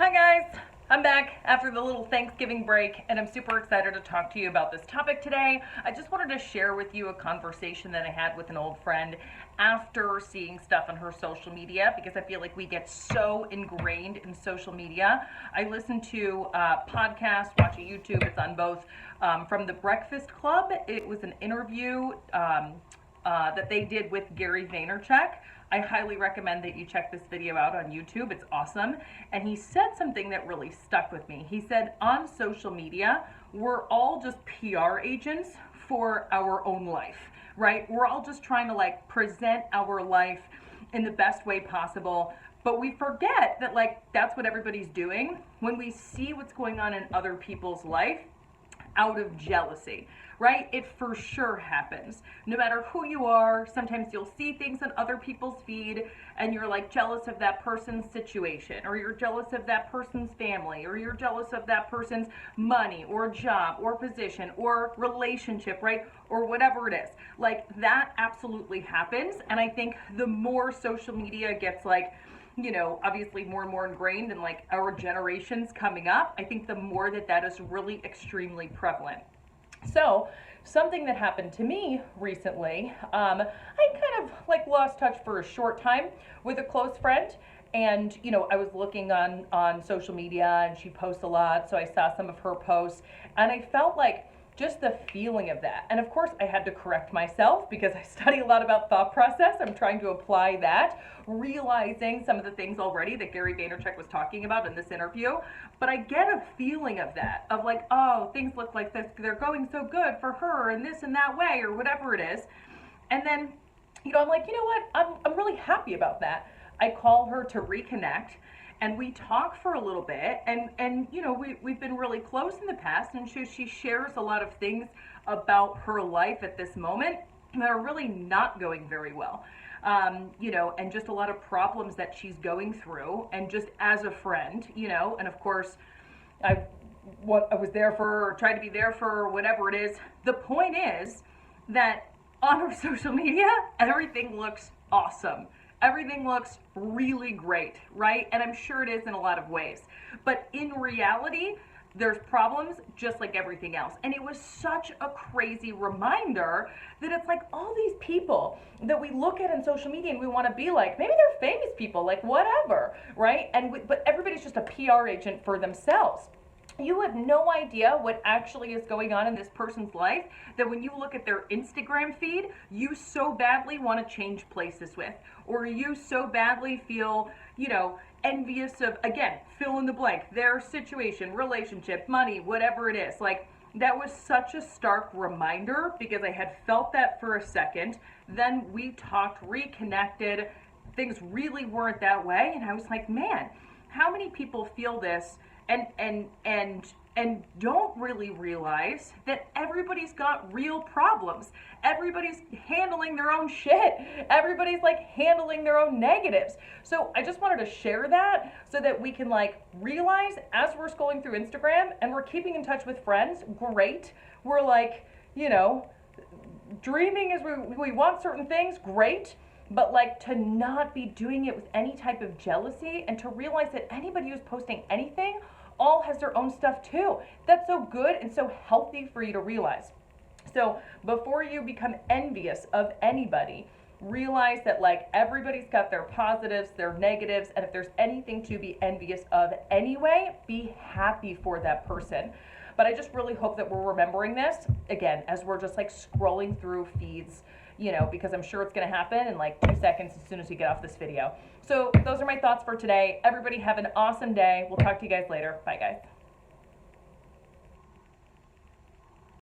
Hi guys, I'm back after the little Thanksgiving break and I'm super excited to talk to you about this topic today. I just wanted to share with you a conversation that I had with an old friend after seeing stuff on her social media, because I feel like we get so ingrained in social media. I listen to podcasts, watch a YouTube, it's on both, from the Breakfast Club. It was an interview that they did with Gary Vaynerchuk. I highly recommend that you check this video out on YouTube. It's awesome. And he said something that really stuck with me. He said, on social media, we're all just PR agents for our own life, right? We're all just trying to present our life in the best way possible. But we forget that that's what everybody's doing when we see what's going on in other people's life out of jealousy, right? It for sure happens. No matter who you are, sometimes you'll see things on other people's feed and you're jealous of that person's situation, or you're jealous of that person's family, or you're jealous of that person's money or job or position or relationship, right? Or whatever it is. That absolutely happens. And I think the more social media gets obviously more and more ingrained in our generations coming up, I think the more that is really extremely prevalent. So something that happened to me recently, I kind of lost touch for a short time with a close friend. And, I was looking on social media and she posts a lot. So I saw some of her posts and I felt just the feeling of that. And of course I had to correct myself because I study a lot about thought process. I'm trying to apply that, realizing some of the things already that Gary Vaynerchuk was talking about in this interview. But I get a feeling of that, of oh, things look like this, they're going so good for her in this and that way, or whatever it is. And then, I'm what? I'm really happy about that. I call her to reconnect. And we talk for a little bit, and we've been really close in the past, and she shares a lot of things about her life at this moment that are really not going very well, and just a lot of problems that she's going through, and just as a friend, and of course, I was there for her, or tried to be there for her, whatever it is. The point is that on her social media, everything looks awesome. Everything looks really great, right? And I'm sure it is in a lot of ways. But in reality, there's problems just like everything else. And it was such a crazy reminder that it's all these people that we look at on social media and we want to be like, maybe they're famous people, whatever, right? But everybody's just a PR agent for themselves. You have no idea what actually is going on in this person's life, that when you look at their Instagram feed, you so badly want to change places with, or you so badly feel, envious of, again, fill in the blank, their situation, relationship, money, whatever it is. That was such a stark reminder because I had felt that for a second. Then we talked, reconnected. Things really weren't that way. And I was like, man, how many people feel this and don't really realize that everybody's got real problems. Everybody's handling their own shit. Everybody's handling their own negatives. So I just wanted to share that so that we can realize as we're scrolling through Instagram and we're keeping in touch with friends, great. We're dreaming as we want certain things, great. But to not be doing it with any type of jealousy, and to realize that anybody who's posting anything all has their own stuff too. That's so good and so healthy for you to realize. So before you become envious of anybody, realize that everybody's got their positives, their negatives, and if there's anything to be envious of anyway, be happy for that person. But I just really hope that we're remembering this, again, as we're just scrolling through feeds, because I'm sure it's going to happen in 2 seconds as soon as you get off this video. So those are my thoughts for today. Everybody have an awesome day. We'll talk to you guys later. Bye, guys.